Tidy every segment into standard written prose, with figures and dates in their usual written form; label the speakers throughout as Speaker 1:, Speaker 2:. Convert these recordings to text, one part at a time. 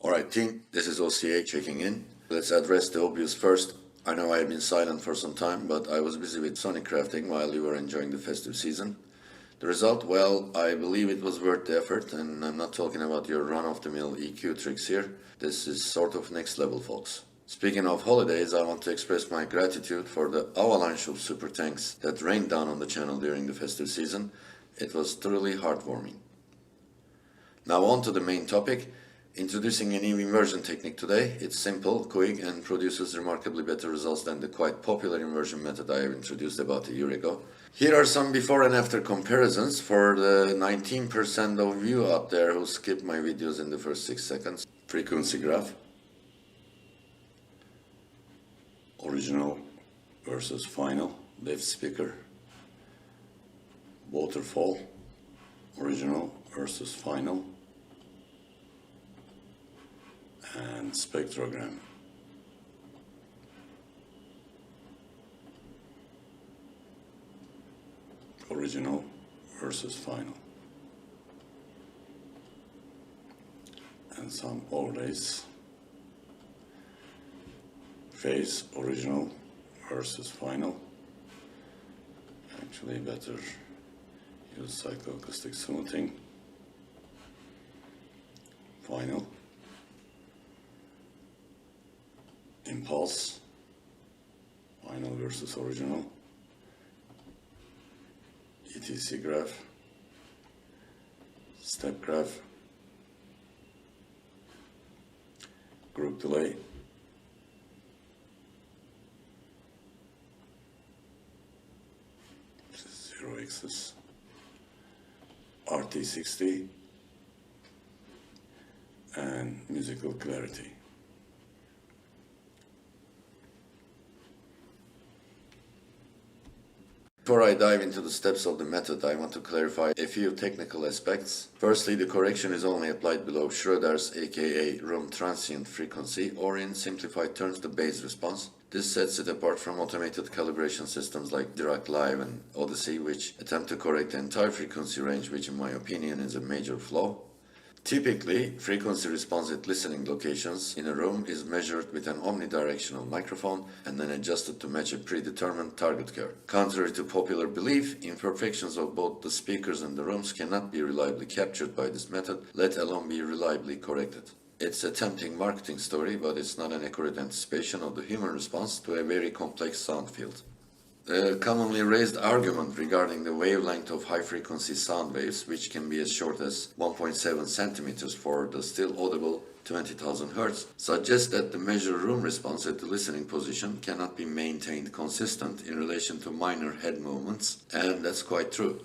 Speaker 1: Alright team, this is OCA checking in. Let's address the obvious first. I know I have been silent for some time, but I was busy with Sonic crafting while you were enjoying the festive season. The result, well, I believe it was worth the effort, and I'm not talking about your run-of-the-mill EQ tricks here. This is sort of next level, folks. Speaking of holidays, I want to express my gratitude for the avalanche of super thanks that rained down on the channel during the festive season. It was truly heartwarming. Now on to the main topic. Introducing a new inversion technique today. It's simple, quick, and produces remarkably better results than the quite popular inversion method I have introduced about a year ago. Here are some before and after comparisons for the 19% of you out there who skipped my videos in the first 6 seconds. Frequency graph. Original versus final. Left speaker. Waterfall. Original versus final. And spectrogram. Original versus final. And some overlays. Phase original versus final. Actually better use psychoacoustic smoothing. Final. Impulse, final versus original, ETC graph, step graph, group delay, zero axis, RT60, and musical clarity. Before I dive into the steps of the method, I want to clarify a few technical aspects. Firstly, the correction is only applied below Schroeder's aka room transient frequency, or in simplified terms, the base response. This sets it apart from automated calibration systems like Dirac Live and Odyssey, which attempt to correct the entire frequency range, which in my opinion is a major flaw. Typically, frequency response at listening locations in a room is measured with an omnidirectional microphone and then adjusted to match a predetermined target curve. Contrary to popular belief, imperfections of both the speakers and the rooms cannot be reliably captured by this method, let alone be reliably corrected. It's a tempting marketing story, but it's not an accurate anticipation of the human response to a very complex sound field. The commonly raised argument regarding the wavelength of high-frequency sound waves, which can be as short as 1.7 centimeters for the still audible 20,000 Hz, suggests that the measured room response at the listening position cannot be maintained consistent in relation to minor head movements, and that's quite true.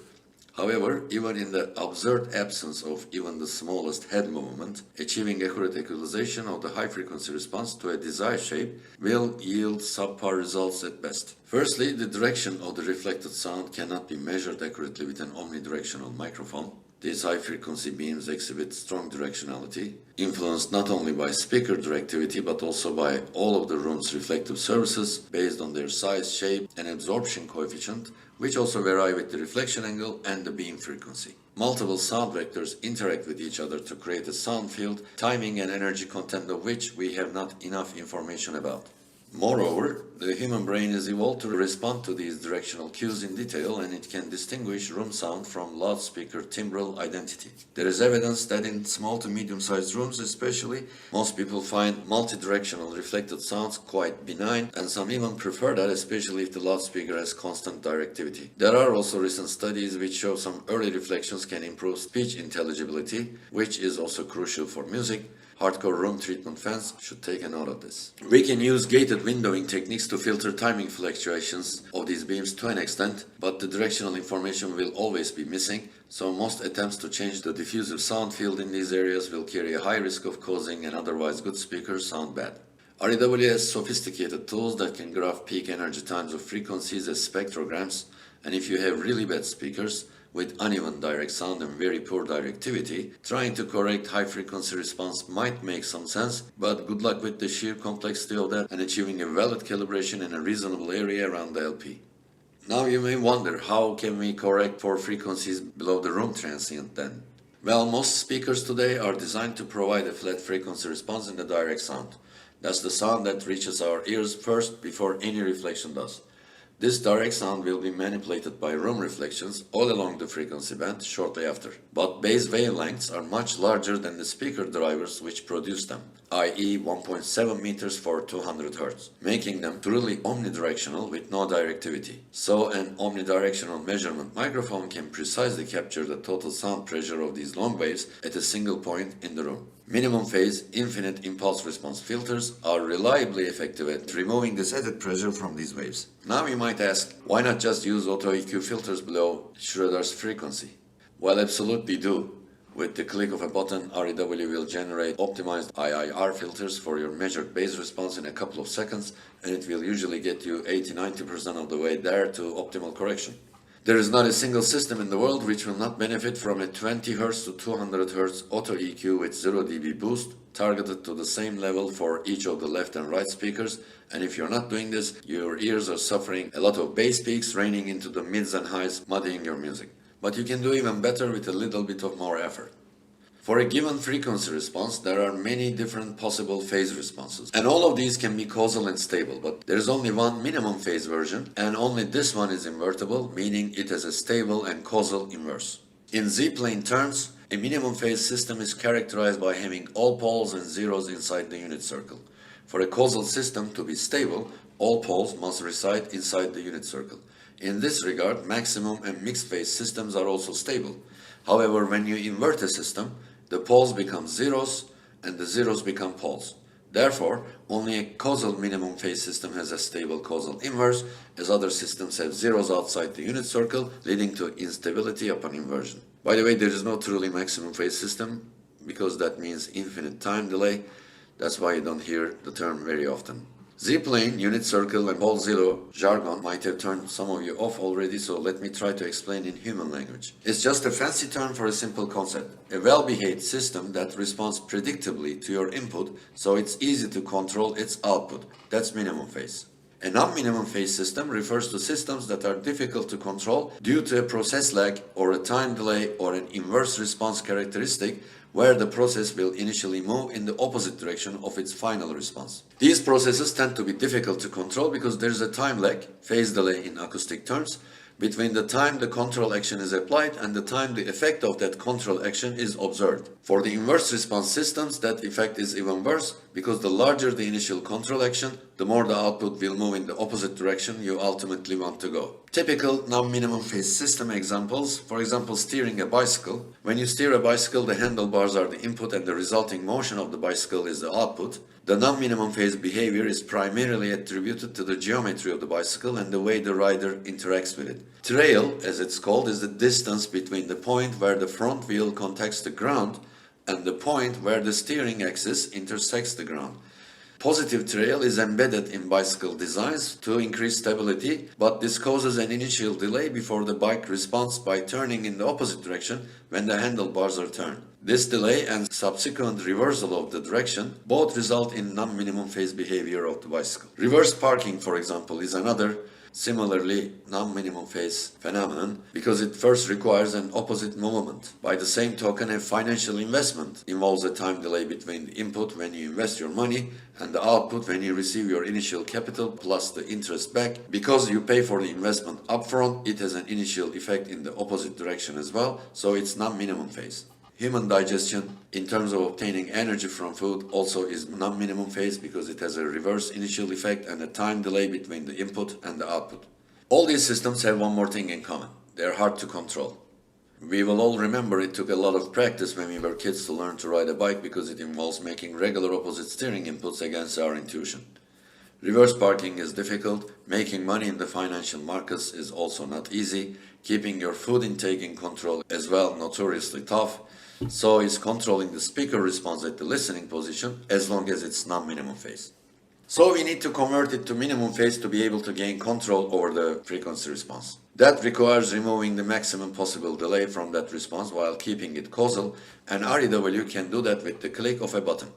Speaker 1: However, even in the absurd absence of even the smallest head movement, achieving accurate equalization of the high-frequency response to a desired shape will yield subpar results at best. Firstly, the direction of the reflected sound cannot be measured accurately with an omnidirectional microphone. These high-frequency beams exhibit strong directionality, influenced not only by speaker directivity but also by all of the room's reflective surfaces based on their size, shape, and absorption coefficient, which also vary with the reflection angle and the beam frequency. Multiple sound vectors interact with each other to create a sound field, timing and energy content of which we have not enough information about. Moreover, the human brain is evolved to respond to these directional cues in detail, and it can distinguish room sound from loudspeaker timbral identity. There is evidence that in small to medium-sized rooms especially, most people find multi-directional reflected sounds quite benign, and some even prefer that, especially if the loudspeaker has constant directivity. There are also recent studies which show some early reflections can improve speech intelligibility, which is also crucial for music. Hardcore room treatment fans should take a note of this. We can use gated windowing techniques to filter timing fluctuations of these beams to an extent, but the directional information will always be missing, so most attempts to change the diffusive sound field in these areas will carry a high risk of causing an otherwise good speaker sound bad. REW has sophisticated tools that can graph peak energy times of frequencies as spectrograms, and if you have really bad speakers, with uneven direct sound and very poor directivity, trying to correct high-frequency response might make some sense, but good luck with the sheer complexity of that and achieving a valid calibration in a reasonable area around the LP. Now you may wonder, how can we correct for frequencies below the room transient then? Well, most speakers today are designed to provide a flat frequency response in the direct sound. That's the sound that reaches our ears first before any reflection does. This direct sound will be manipulated by room reflections all along the frequency band shortly after. But bass wavelengths are much larger than the speaker drivers which produce them, i.e. 1.7 meters for 200 Hz, making them truly omnidirectional with no directivity. So an omnidirectional measurement microphone can precisely capture the total sound pressure of these long waves at a single point in the room. Minimum phase, infinite impulse response filters are reliably effective at removing this added pressure from these waves. Now you might ask, why not just use auto EQ filters below Schroeder's frequency? Well, absolutely do. With the click of a button, Rew will generate optimized IIR filters for your measured bass response in a couple of seconds, and it will usually get you 80-90% of the way there to optimal correction. There is not a single system in the world which will not benefit from a 20 Hz to 200 Hz auto EQ with 0 dB boost targeted to the same level for each of the left and right speakers, and if you're not doing this, your ears are suffering a lot of bass peaks raining into the mids and highs, muddying your music. But you can do even better with a little bit of more effort. For a given frequency response, there are many different possible phase responses, and all of these can be causal and stable, but there is only one minimum phase version, and only this one is invertible, meaning it has a stable and causal inverse. In Z-plane terms, a minimum phase system is characterized by having all poles and zeros inside the unit circle. For a causal system to be stable, all poles must reside inside the unit circle. In this regard, maximum and mixed phase systems are also stable. However, when you invert a system, the poles become zeros and the zeros become poles. Therefore, only a causal minimum phase system has a stable causal inverse, as other systems have zeros outside the unit circle, leading to instability upon inversion. By the way, there is no truly maximum phase system, because that means infinite time delay. That's why you don't hear the term very often. Z-plane, unit circle, and pole zero jargon might have turned some of you off already, so let me try to explain in human language. It's just a fancy term for a simple concept. A well-behaved system that responds predictably to your input, so it's easy to control its output. That's minimum phase. A non-minimum phase system refers to systems that are difficult to control due to a process lag or a time delay or an inverse response characteristic, where the process will initially move in the opposite direction of its final response. These processes tend to be difficult to control because there is a time lag, phase delay in acoustic terms, between the time the control action is applied and the time the effect of that control action is observed. For the inverse response systems, that effect is even worse because the larger the initial control action, the more the output will move in the opposite direction you ultimately want to go. Typical non-minimum phase system examples, for example, steering a bicycle. When you steer a bicycle, the handlebars are the input and the resulting motion of the bicycle is the output. The non-minimum phase behavior is primarily attributed to the geometry of the bicycle and the way the rider interacts with it. Trail, as it's called, is the distance between the point where the front wheel contacts the ground and the point where the steering axis intersects the ground. Positive trail is embedded in bicycle designs to increase stability, but this causes an initial delay before the bike responds by turning in the opposite direction when the handlebars are turned. This delay and subsequent reversal of the direction both result in non-minimum phase behavior of the bicycle. Reverse parking, for example, is another similarly non-minimum phase phenomenon because it first requires an opposite movement. By the same token, a financial investment involves a time delay between the input when you invest your money and the output when you receive your initial capital plus the interest back. Because you pay for the investment upfront, it has an initial effect in the opposite direction as well, so it's non-minimum phase. Human digestion, in terms of obtaining energy from food, also is non-minimum phase because it has a reverse initial effect and a time delay between the input and the output. All these systems have one more thing in common. They're hard to control. We will all remember it took a lot of practice when we were kids to learn to ride a bike because it involves making regular opposite steering inputs against our intuition. Reverse parking is difficult, making money in the financial markets is also not easy, keeping your food intake in control as well notoriously tough, so is controlling the speaker response at the listening position as long as it's non-minimum phase. So we need to convert it to minimum phase to be able to gain control over the frequency response. That requires removing the maximum possible delay from that response while keeping it causal, and Rew can do that with the click of a button.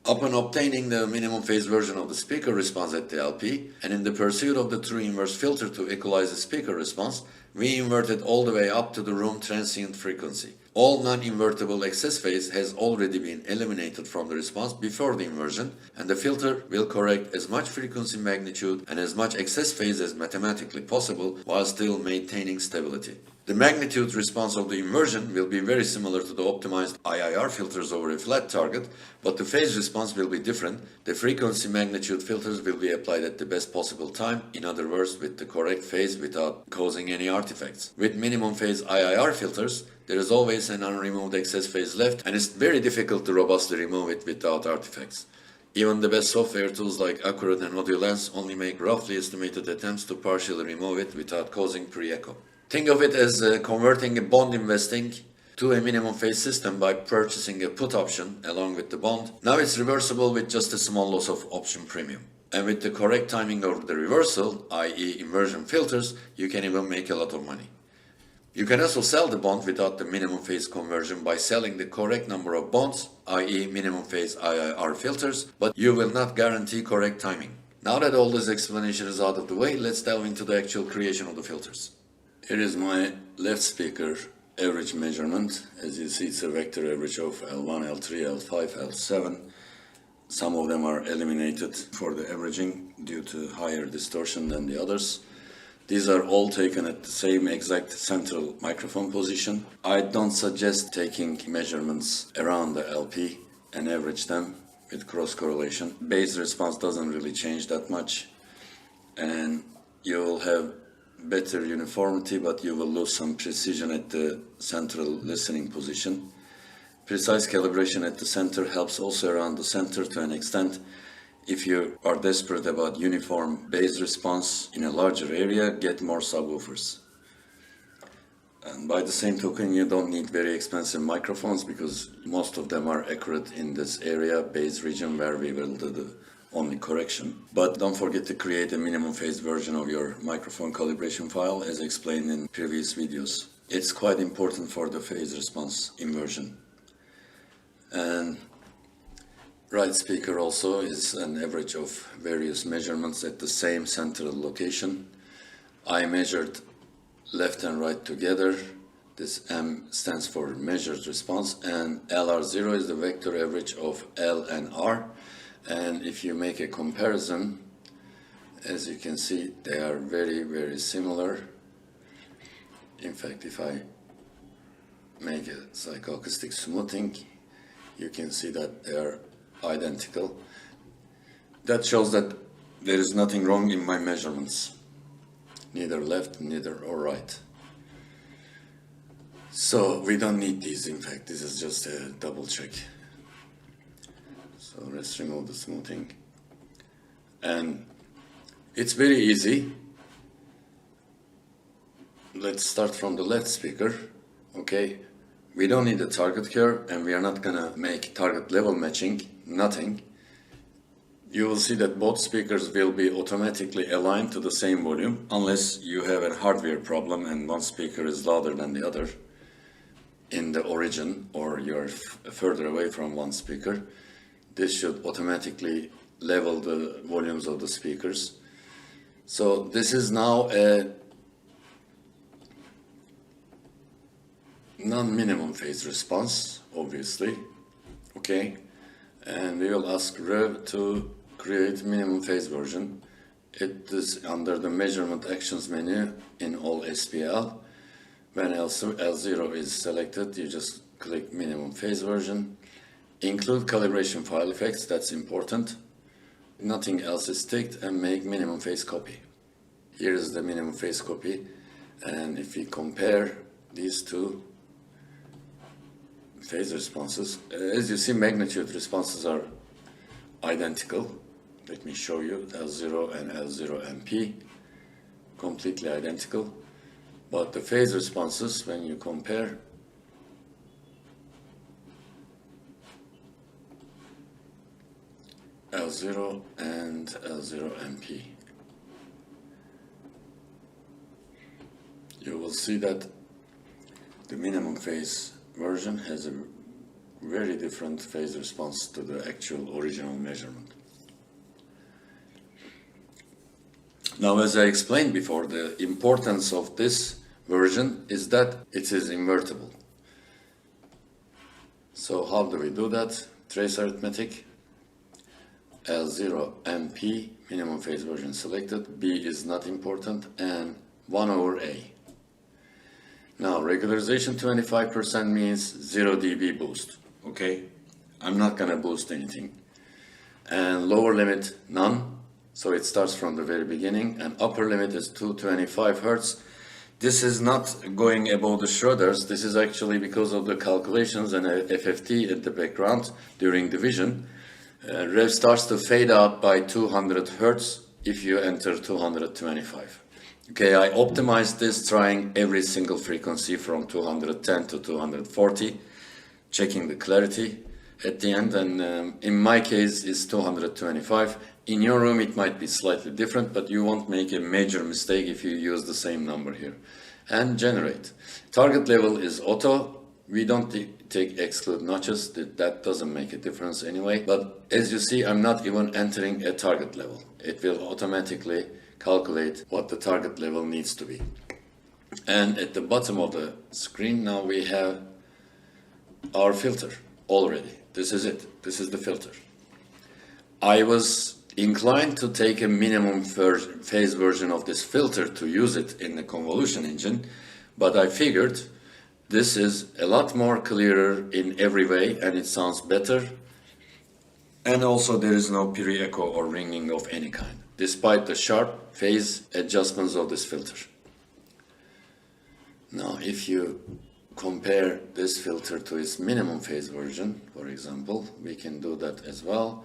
Speaker 1: Upon obtaining the minimum phase version of the speaker response at the LP, and in the pursuit of the true inverse filter to equalize the speaker response, we invert it all the way up to the room transient frequency. All non-invertible excess phase has already been eliminated from the response before the inversion, and the filter will correct as much frequency magnitude and as much excess phase as mathematically possible while still maintaining stability. The magnitude response of the inversion will be very similar to the optimized IIR filters over a flat target, but the phase response will be different. The frequency magnitude filters will be applied at the best possible time, in other words, with the correct phase without causing any artifacts. With minimum phase IIR filters, there is always an unremoved excess phase left, and it's very difficult to robustly remove it without artifacts. Even the best software tools like Accurate and AudioLens only make roughly estimated attempts to partially remove it without causing pre-echo. Think of it as converting a bond investing to a minimum phase system by purchasing a put option along with the bond. Now it's reversible with just a small loss of option premium. And with the correct timing of the reversal, i.e. inversion filters, you can even make a lot of money. You can also sell the bond without the minimum phase conversion by selling the correct number of bonds, i.e. minimum phase IIR filters, but you will not guarantee correct timing. Now that all this explanation is out of the way, let's delve into the actual creation of the filters. Here is my left speaker average measurement. As you see, it's a vector average of L1, L3, L5, L7. Some of them are eliminated for the averaging due to higher distortion than the others. These are all taken at the same exact central microphone position. I don't suggest taking measurements around the LP and average them with cross correlation. Bass response doesn't really change that much, and you will have better uniformity, but you will lose some precision at the central listening position. Precise calibration at the center helps also around the center to an extent. If you are desperate about uniform bass response in a larger area, get more subwoofers. And by the same token, you don't need very expensive microphones because most of them are accurate in this area, bass region, where we will do the only correction. But don't forget to create a minimum phase version of your microphone calibration file as explained in previous videos. It's quite important for the phase response inversion. And right speaker also is an average of various measurements at the same central location. I measured left and right together. This M stands for measured response, and LR0 is the vector average of L and R. And if you make a comparison, as you can see, they are very, very similar. In fact, if I make a psychoacoustic smoothing, you can see that they are identical. That shows that there is nothing wrong in my measurements, neither left, neither or right. So we don't need these. In fact, this is just a double check. So let's remove the smoothing. And it's very easy. Let's start from the left speaker. Okay, we don't need a target curve, and we are not gonna make target level matching, nothing. You will see that both speakers will be automatically aligned to the same volume unless you have a hardware problem and one speaker is louder than the other in the origin, or you're further away from one speaker. This should automatically level the volumes of the speakers. So this is now a non-minimum phase response, obviously. Okay, and we will ask Rew to create minimum phase version. It is under the measurement actions menu in all SPL. When L0 is selected, you just click minimum phase version. Include calibration file effects, that's important. Nothing else is ticked, and make minimum phase copy. Here is the minimum phase copy, and if we compare these two phase responses, as you see, magnitude responses are identical. Let me show you L0 and L0MP, completely identical. But the phase responses, when you compare, L0 and L0MP, you will see that the minimum phase version has a very different phase response to the actual original measurement. Now, as I explained before, the importance of this version is that it is invertible. So how do we do that? Trace arithmetic. L0 MP, minimum phase version selected, B is not important, and 1 over A. Now regularization 25% means 0 dB boost, okay? I'm not gonna boost anything. And lower limit, none, so it starts from the very beginning, and upper limit is 225 Hertz. This is not going above the Schroeder's, this is actually because of the calculations and FFT at the background during division. Rev starts to fade out by 200 Hertz if you enter 225. Okay, I optimized this trying every single frequency from 210 to 240, checking the clarity at the end, and in my case it's 225. In your room it might be slightly different, but you won't make a major mistake if you use the same number here. And generate. Target level is auto. We don't take exclude notches, that doesn't make a difference anyway. But as you see, I'm not even entering a target level. It will automatically calculate what the target level needs to be. And at the bottom of the screen now we have our filter already. This is it. This is the filter. I was inclined to take a minimum phase version of this filter to use it in the convolution engine, but I figured this is a lot more clearer in every way and it sounds better. And also there is no pre-echo or ringing of any kind, despite the sharp phase adjustments of this filter. Now if you compare this filter to its minimum phase version, for example, we can do that as well.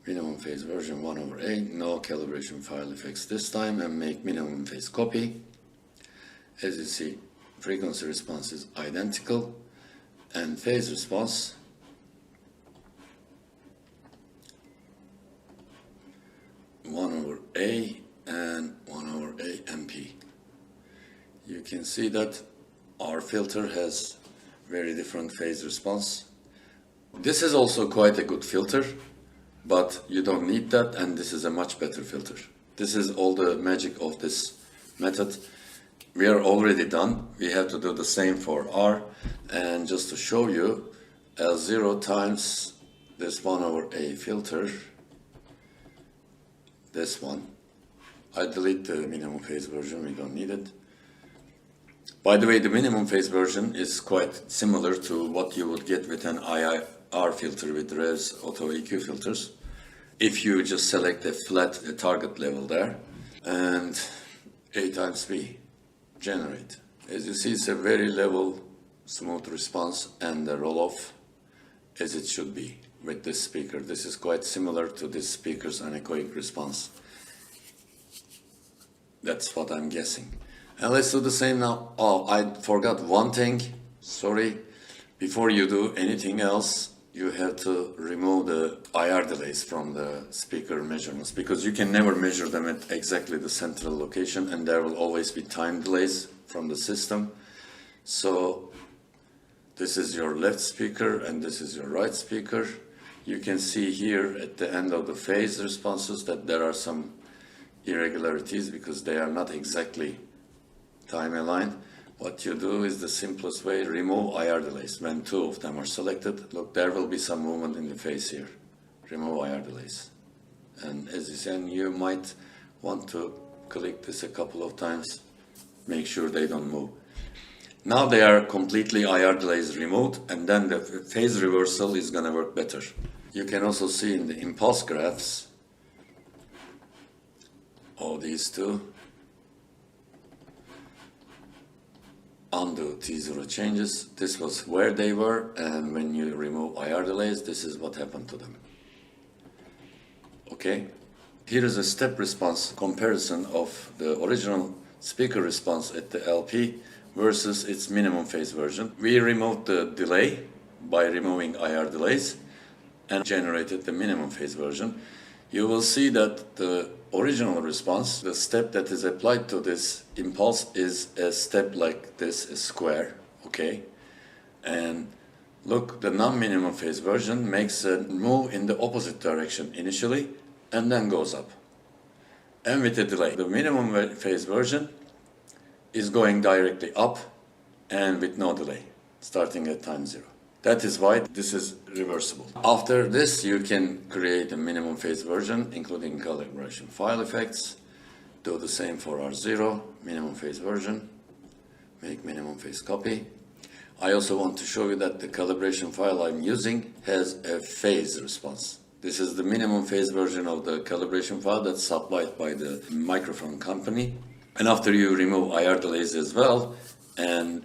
Speaker 1: Minimum phase version 1 over A, no calibration file effects this time, and make minimum phase copy. As you see, frequency response is identical, and phase response one over A and 1 over A MP. You can see that our filter has very different phase response. This is also quite a good filter, but you don't need that, and this is a much better filter. This is all the magic of this method. We are already done. We have to do the same for R, and just to show you, L0 times this 1 over A filter, this one. I delete the minimum phase version, we don't need it. By the way, the minimum phase version is quite similar to what you would get with an IIR filter with Rev's auto EQ filters. If you just select a flat target level there, and A times B, generate. As you see, it's a very level, smooth response, and the roll-off as it should be with this speaker. This is quite similar to this speaker's anechoic response. That's what I'm guessing. And let's do the same now. Oh, I forgot one thing. Sorry. Before you do anything else, you have to remove the IR delays from the speaker measurements, because you can never measure them at exactly the central location, and there will always be time delays from the system. So this is your left speaker and this is your right speaker. You can see here at the end of the phase responses that there are some irregularities because they are not exactly time aligned. What you do is the simplest way, remove IR delays. When two of them are selected, look, there will be some movement in the phase here. Remove IR delays. And as you said, you might want to click this a couple of times, make sure they don't move. Now they are completely IR delays removed, and then the phase reversal is gonna work better. You can also see in the impulse graphs, all these two, undo T0 changes, this was where they were, and when you remove IR delays, this is what happened to them. Okay, here is a step response comparison of the original speaker response at the LP versus its minimum phase version. We removed the delay by removing IR delays and generated the minimum phase version. You will see that the original response, the step that is applied to this impulse is a step like this, a square, okay? And look, the non-minimum phase version makes a move in the opposite direction initially and then goes up. And with a delay. The minimum phase version is going directly up and with no delay, starting at time 0. That is why this is reversible. After this, you can create a minimum phase version, including calibration file effects. Do the same for R0, minimum phase version. Make minimum phase copy. I also want to show you that the calibration file I'm using has a phase response. This is the minimum phase version of the calibration file that's supplied by the microphone company. And after you remove IR delays as well and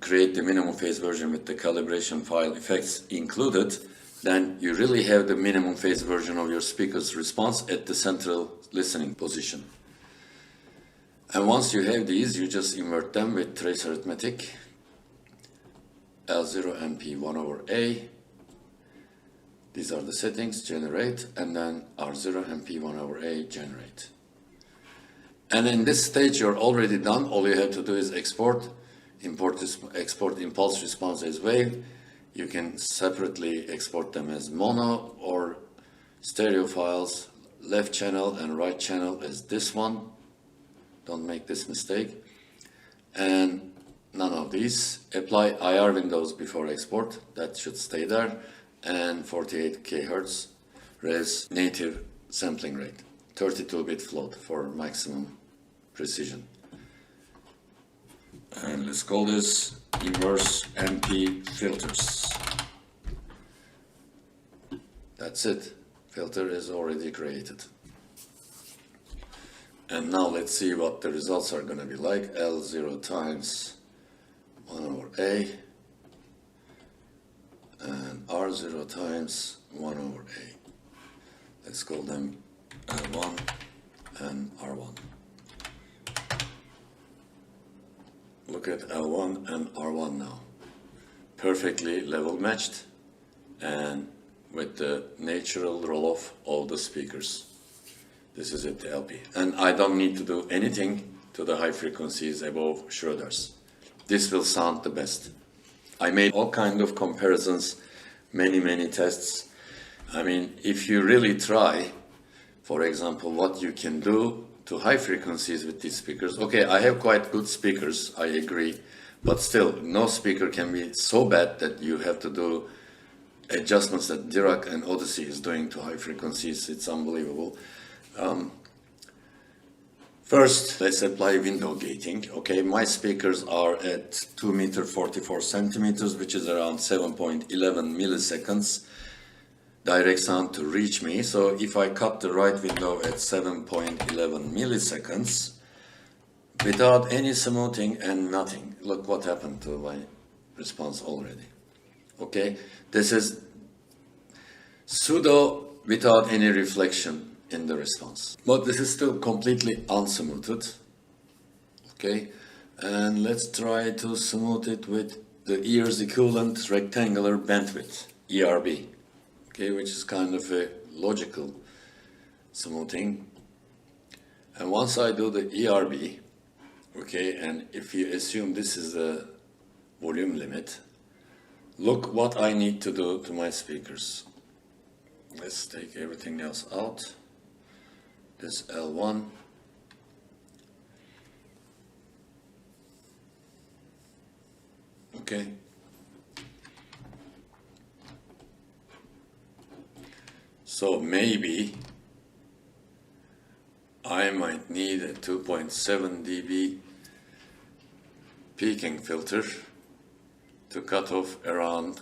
Speaker 1: create the minimum phase version with the calibration file effects included, then you really have the minimum phase version of your speaker's response at the central listening position. And once you have these, you just invert them with trace arithmetic. L0 NP 1 over A. These are the settings, generate, and then R0 NP 1 over A, generate. And in this stage, you're already done. All you have to do is export impulse response as wave. You can separately export them as mono or stereo files, left channel and right channel as this one. Don't make this mistake. And none of these. Apply IR windows before export. That should stay there. And 48 kHz res native sampling rate. 32-bit float for maximum precision. And let's call this inverse MP filters. That's it. Filter is already created. And now let's see what the results are going to be like. L0 times 1 over A and R0 times 1 over A. Let's call them L1 and R1. Look at L1 and R1 now. Perfectly level matched and with the natural roll-off of the speakers. This is it, the LP. And I don't need to do anything to the high frequencies above Schroeder's. This will sound the best. I made all kinds of comparisons, many tests. I mean, if you really try, for example, what you can do to high frequencies with these speakers. Okay, I have quite good speakers, I agree, but still, no speaker can be so bad that you have to do adjustments that Dirac and Odyssey is doing to high frequencies. It's unbelievable. First, let's apply window gating. Okay, my speakers are at 2 meter 44 centimeters, which is around 7.11 milliseconds direct sound to reach me. So if I cut the right window at 7.11 milliseconds without any smoothing and nothing, look what happened to my response already. Okay, this is pseudo without any reflection in the response, but this is still completely unsmoothed. Okay, and let's try to smooth it with the ear's equivalent rectangular bandwidth, ERB. Okay, which is kind of a logical smoothing. And once I do the ERB, okay, and if you assume this is the volume limit, look what I need to do to my speakers. Let's take everything else out. This L1. Okay. So maybe I might need a 2.7 dB peaking filter to cut off around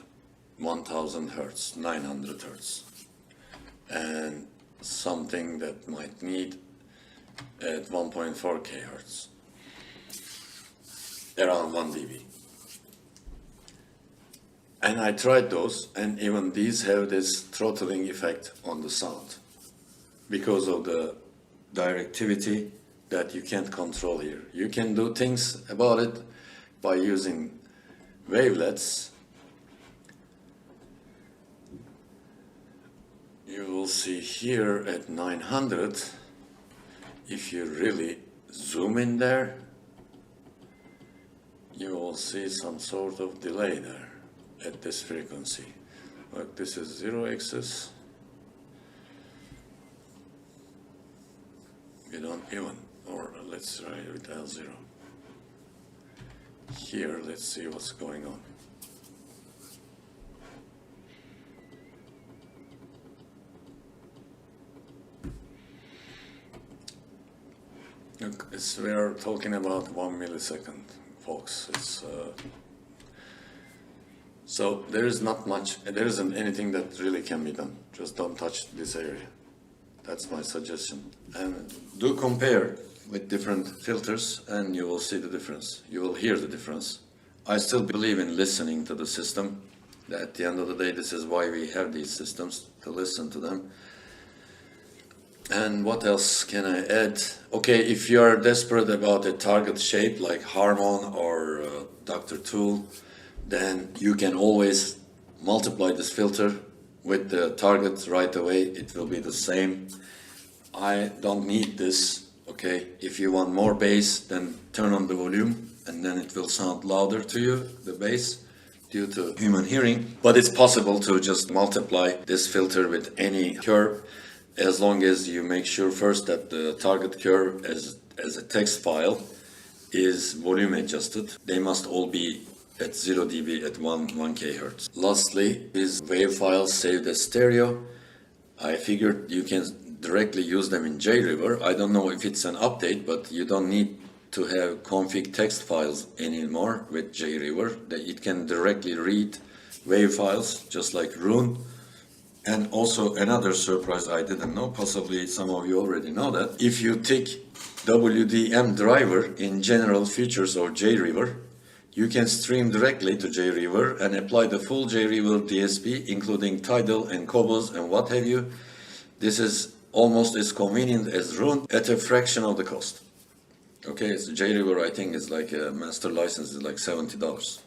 Speaker 1: 1000 Hertz, 900 Hertz. And something that might need at 1.4 kHz, around 1 dB. And I tried those, and even these have this throttling effect on the sound because of the directivity that you can't control here. You can do things about it by using wavelets. You will see here at 900, if you really zoom in there, you will see some sort of delay there at this frequency. Look, this is 0 axis. We don't even, or let's try with L0. Here, let's see what's going on.
Speaker 2: we are talking about 1 millisecond, folks. So there is not much, there isn't anything that really can be done. Just don't touch this area. That's my suggestion. And do compare with different filters and you will see the difference. You will hear the difference. I still believe in listening to the system. At the end of the day, this is why we have these systems, to listen to them. And what else can I add? Okay, if you are desperate about a target shape like Harmon or Dr. Toole, then you can always multiply this filter with the target right away. It will be the same. I don't need this, okay? If you want more bass, then turn on the volume and then it will sound louder to you, the bass, due to human hearing. But it's possible to just multiply this filter with any curve, as long as you make sure first that the target curve as a text file is volume adjusted. They must all be at 0 dB at 1 kHz. Lastly, is wave files saved as stereo. I figured you can directly use them in JRiver. I don't know if it's an update, but you don't need to have config text files anymore with JRiver. It can directly read wave files, just like Rew. And also another surprise I didn't know, possibly some of you already know that, if you tick WDM driver in general features or JRiver, you can stream directly to JRiver and apply the full JRiver DSP, including Tidal and Cobos and what have you. This is almost as convenient as Rew at a fraction of the cost. Okay, so JRiver I think is like a master license is like $70.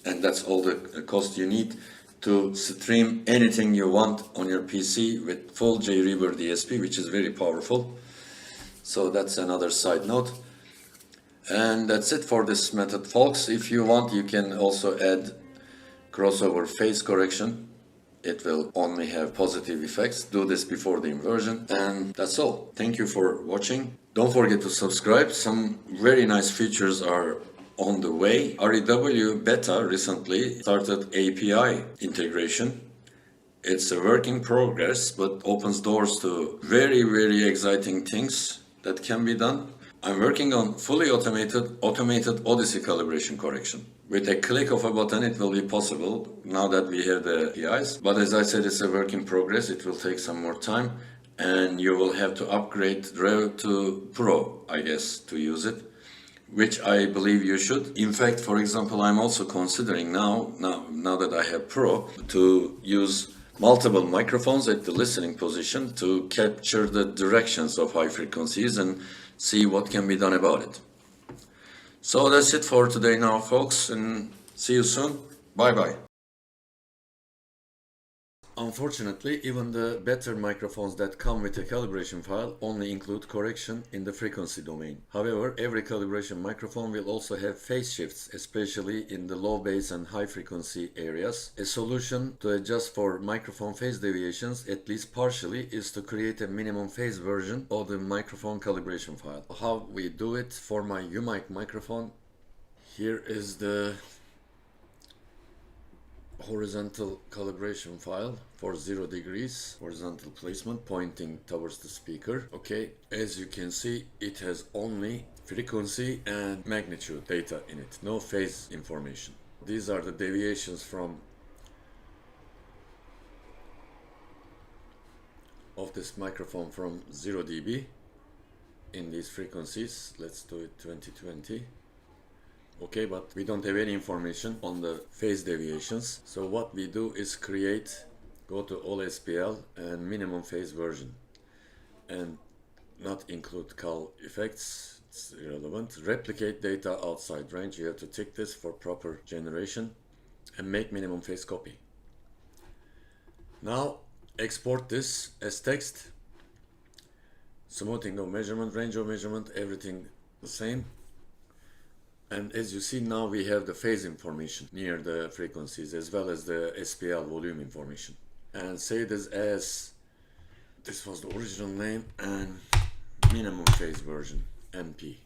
Speaker 2: And that's all the cost you need to stream anything you want on your PC with full JRiver DSP, which is very powerful. So that's another side note. And that's it for this method, folks. If you want, you can also add crossover phase correction. It will only have positive effects. Do this before the inversion. And that's all. Thank you for watching. Don't forget to subscribe. Some very nice features are on the way. Rew Beta recently started API integration. It's a work in progress, but opens doors to very, very exciting things that can be done. I'm working on fully automated Odyssey calibration correction. With a click of a button, it will be possible now that we have the APIs. But as I said, it's a work in progress. It will take some more time, and you will have to upgrade Rew to Pro, I guess, to use it, which I believe you should. In fact, for example, I'm also considering now that I have Pro, to use multiple microphones at the listening position to capture the directions of high frequencies and see what can be done about it. So that's it for today now, folks, and see you soon. Bye-bye. Unfortunately, even the better microphones that come with a calibration file only include correction in the frequency domain. However, every calibration microphone will also have phase shifts, especially in the low bass and high frequency areas. A solution to adjust for microphone phase deviations, at least partially, is to create a minimum phase version of the microphone calibration file. How we do it for my UMic microphone, here is the horizontal calibration file for 0 degrees horizontal placement pointing towards the speaker. Okay, as you can see, it has only frequency and magnitude data in it, no phase information. These are the deviations of this microphone from 0 dB in these frequencies. Let's do it 2020. Okay, but we don't have any information on the phase deviations. So what we do is go to all SPL and minimum phase version, and not include cal effects, it's irrelevant. Replicate data outside range, you have to tick this for proper generation, and make minimum phase copy. Now export this as text, smoothing of measurement, range of measurement, everything the same. And as you see now, we have the phase information near the frequencies as well as the SPL volume information. And save this as, this was the original name, and minimum phase version, MP.